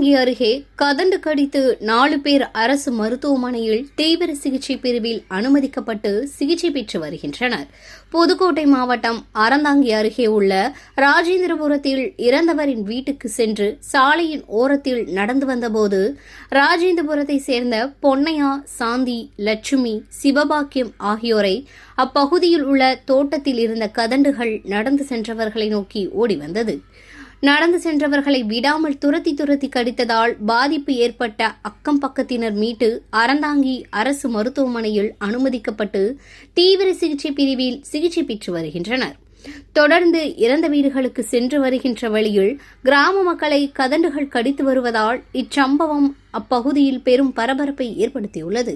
அறந்தாங்கி அருகே கதண்டு கடித்து 4 பேர் அரசு மருத்துவமனையில் தீவிர சிகிச்சை பிரிவில் அனுமதிக்கப்பட்டு சிகிச்சை பெற்று வருகின்றனர். புதுக்கோட்டை மாவட்டம் அறந்தாங்கி அருகே உள்ள ராஜேந்திரபுரத்தில் இறந்தவரின் வீட்டுக்கு சென்று சாலையின் ஓரத்தில் நடந்து வந்தபோது ராஜேந்திரபுரத்தை சேர்ந்த பொன்னையா, சாந்தி, லட்சுமி, சிவபாக்கியம் ஆகியோரை அப்பகுதியில் உள்ள தோட்டத்தில் இருந்த கதண்டுகள் நடந்து சென்றவர்களை நோக்கி ஓடி வந்தது. நடந்து சென்றவர்களை விடாமல் துரத்தி கடித்ததால் பாதிப்பு ஏற்பட்ட அக்கம் பக்கத்தினர் மீட்டு அறந்தாங்கி அரசு மருத்துவமனையில் அனுமதிக்கப்பட்டு தீவிர சிகிச்சை பிரிவில் சிகிச்சை பெற்று வருகின்றனர். தொடர்ந்து இறந்த வீடுகளுக்கு சென்று வருகின்ற வழியில் கிராம மக்களை கதண்டுகள் கடித்து வருவதால் இச்சம்பவம் அப்பகுதியில் பெரும் பரபரப்பை ஏற்படுத்தியுள்ளது.